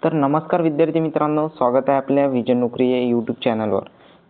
तर नमस्कार विद्यार्थी मित्रांनो, स्वागत आहे आपल्या विजन नोकरी या यूट्यूब चॅनलवर.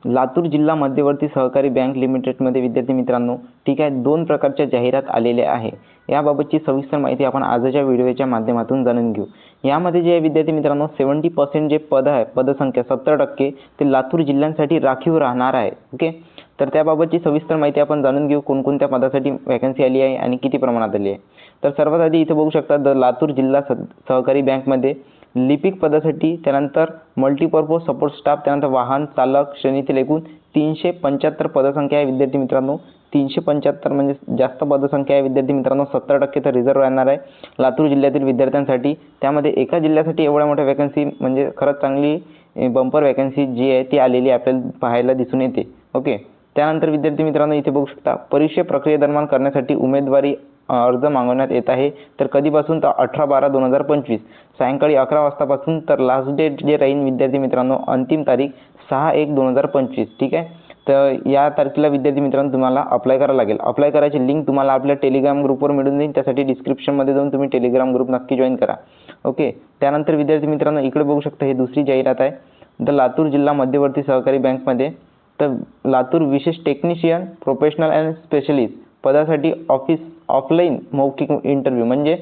लातूर जिल्हा मध्यवर्ती सहकारी बँक लिमिटेडमध्ये विद्यार्थी मित्रांनो, ठीक आहे, 2 प्रकारच्या जाहिरात आलेल्या आहे. याबाबतची सविस्तर माहिती आपण आजच्या व्हिडिओच्या माध्यमातून जाणून घेऊ. यामध्ये जे विद्यार्थी मित्रांनो 70% जे पद आहे, पदसंख्या 70% ते लातूर जिल्ह्यासाठी राखीव राहणार आहे. ओके, तर त्याबाबतची सविस्तर माहिती आपण जाणून घेऊ. कोणकोणत्या पदासाठी वॅकन्सी आली आहे आणि किती प्रमाणात आली आहे. तर सर्वात आधी इथे बघू शकता, लातूर जिल्हा सहकारी बँकमध्ये लिपिक पदासाठी, त्यानंतर मल्टीपर्पज सपोर्ट स्टाफ, त्यानंतर वाहन चालक श्रेणीतील एकूण 375 पदसंख्या आहे विद्यार्थी मित्रांनो. 375 म्हणजे जास्त पदसंख्या आहे विद्यार्थी मित्रांनो. 70% तर रिझर्व्ह राहणार आहे लातूर जिल्ह्यातील विद्यार्थ्यांसाठी. त्यामध्ये एका जिल्ह्यासाठी एवढ्या मोठ्या वॅकन्सी म्हणजे खरंच चांगली बंपर वॅकन्सी जी आहे ती आलेली आपल्याला पाहायला दिसून येते. ओके, त्यानंतर विद्यार्थी मित्रांनो इथे बघू शकता, परीक्षा प्रक्रियेदरम्यान करण्यासाठी उमेदवारी अर्ज मागवण्यात येत आहे. तर कधीपासून? तर 18/12/2025 सायंकाळी 11 वाजतापासून. तर लास्ट डेट जे राहील विद्यार्थी मित्रांनो, अंतिम तारीख 6/1/2025. ठीक आहे, तर या तारखेला विद्यार्थी मित्रांनो तुम्हाला अप्लाय करावं लागेल. अप्लाय करायची लिंक तुम्हाला आपल्या टेलिग्राम ग्रुपवर मिळून जाईल. त्यासाठी डिस्क्रिप्शनमध्ये जाऊन तुम्ही टेलिग्राम ग्रुप नक्की जॉईन करा. ओके, त्यानंतर विद्यार्थी मित्रांनो इकडे बघू शकता, हे दुसरी जाहिरात आहे. द लातूर जिल्हा मध्यवर्ती सहकारी बँकमध्ये तर लातूर विशेष टेक्निशियन प्रोफेशनल अँड स्पेशलिस्ट पदासाठी ऑफलाईन मौखिक इंटरव्ह्यू म्हणजे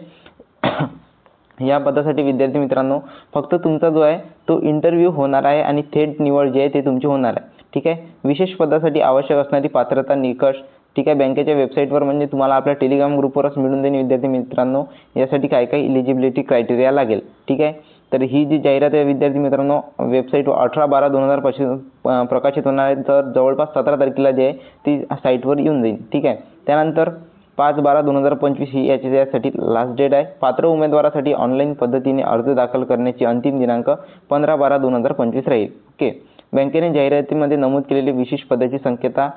या पदासाठी विद्यार्थी मित्रांनो फक्त तुमचा जो आहे तो इंटरव्ह्यू होणार आहे आणि थेट निवड जी आहे ते तुमची होणार आहे. ठीक आहे, विशेष पदासाठी आवश्यक असणारी पात्रता निकष, ठीक आहे, बँकेच्या वेबसाईटवर म्हणजे तुम्हाला आपल्या टेलिग्राम ग्रुपवरच मिळून जाईल विद्यार्थी मित्रांनो. यासाठी काय काय इलिजिबिलिटी क्रायटेरिया लागेल. ठीक आहे, तर ही जी जाहिरात आहे विद्यार्थी मित्रांनो वेबसाईटवर 18/12/2025 प्रकाशित होणार आहे. तर जवळपास 17 तारखेला जी आहे ती साईटवर येऊन जाईल. ठीक आहे, त्यानंतर 5/12/2025 ही यासाठी लास्ट डेट आहे. पात्र उमेदवारासाठी ऑनलाईन पद्धतीने अर्ज दाखल करण्याची अंतिम दिनांक 15/12/2025 राहील. ओके, बँकेने जाहिरातीमध्ये नमूद केलेली विशेष पदाची संख्या,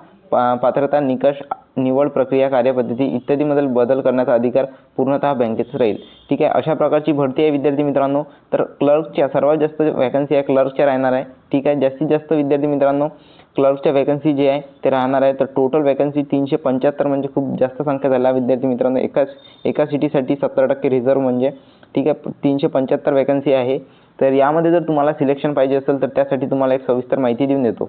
पात्रता निकष, निवड प्रक्रिया, कार्यपद्धती इत्यादीमध्ये बदल करण्याचा अधिकार पूर्णतः बँकेचा राहील. ठीक आहे, अशा प्रकारची भरती आहे विद्यार्थी मित्रांनो. तर क्लर्कच्या सर्वात जास्त वॅकन्सी आहे क्लर्कच्या राहणार आहे. ठीक आहे, जास्तीत जास्त विद्यार्थी मित्रांनो क्लर्कच्या वॅकन्सी जे आहे ते राहणार आहे. तर टोटल वॅकन्सी 375 म्हणजे खूप जास्त संख्या झाला विद्यार्थी मित्रांनो. एका सिटीसाठी 70% रिझर्व्ह म्हणजे. ठीक आहे, 375 वॅकन्सी आहे. तर यामध्ये जर तुम्हाला सिलेक्शन पाहिजे असेल तर त्यासाठी तुम्हाला एक सविस्तर माहिती देऊन देतो.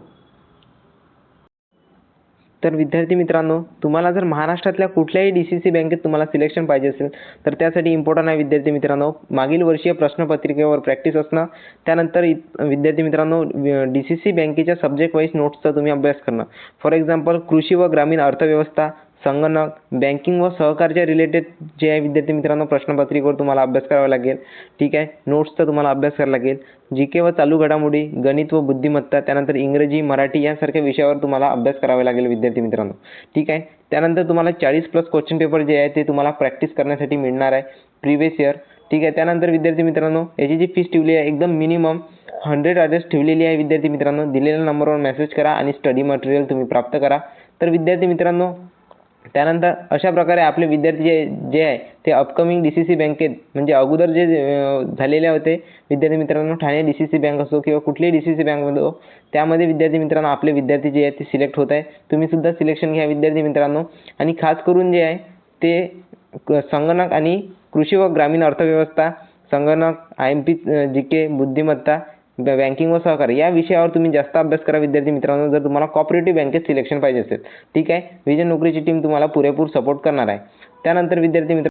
तर विद्यार्थी मित्रांनो, तुम्हाला जर महाराष्ट्रातल्या कुठल्याही DCC बँकेत तुम्हाला सिलेक्शन पाहिजे असेल तर त्यासाठी इम्पॉर्टंट आहे विद्यार्थी मित्रांनो मागील वर्षीय प्रश्नपत्रिकेवर प्रॅक्टिस असणं. त्यानंतर विद्यार्थी मित्रांनो DCC बँकेच्या सब्जेक्ट वाईज नोट्सचा तुम्ही अभ्यास करणं. फॉर एक्झाम्पल कृषी व ग्रामीण अर्थव्यवस्था, संगणक, बँकिंग व सहकारच्या रिलेटेड जे आहे विद्यार्थी मित्रांनो प्रश्नपत्रिकेवर तुम्हाला अभ्यास करावा लागेल. ठीक आहे, नोट्सचा तुम्हाला अभ्यास करावा लागेल. GK व चालू घडामोडी, गणित व बुद्धिमत्ता, त्यानंतर इंग्रजी, मराठी यासारख्या विषयावर तुम्हाला अभ्यास करावा लागेल विद्यार्थी मित्रांनो. ठीक आहे, त्यानंतर तुम्हाला 40+ क्वेश्चन पेपर जे आहे ते तुम्हाला प्रॅक्टिस करण्यासाठी मिळणार आहे प्रिव्हियस इयर. ठीक आहे, त्यानंतर विद्यार्थी मित्रांनो याची जी फीस ठेवली आहे एकदम मिनिमम 100 अरेस्ट ठेवलेली आहे विद्यार्थी मित्रांनो. दिलेल्या नंबरवर मेसेज करा आणि स्टडी मटेरियल तुम्ही प्राप्त करा. तर विद्यार्थी मित्रांनो त्यानंतर अशा प्रकारे आपले विद्यार्थी जे आहे ते अपकमिंग DCC बँकेत म्हणजे अगोदर जे झालेले होते विद्यार्थी मित्रांनो, ठाणे DCC बँक असो किंवा कुठलीही DCC बँकमध्ये हो, त्यामध्ये विद्यार्थी मित्रांनो आपले विद्यार्थी जे आहेत ते सिलेक्ट होत आहे. तुम्ही सुद्धा सिलेक्शन घ्या विद्यार्थी मित्रांनो. आणि खास करून जे आहे ते संगणक आणि कृषी व ग्रामीण अर्थव्यवस्था, संगणक, IMP, GK, बुद्धिमत्ता, बँकिंग व सहकार या विषयावर तुम्ही जास्त अभ्यास करा विद्यार्थी मित्रांनो जर तुम्हाला कॉपरेटिव्ह बँकेत सिलेक्शन पाहिजे असेल. ठीक आहे, विजन नोकरीची टीम तुम्हाला पुरेपूर सपोर्ट करणार आहे. त्यानंतर विद्यार्थी मित्रांनो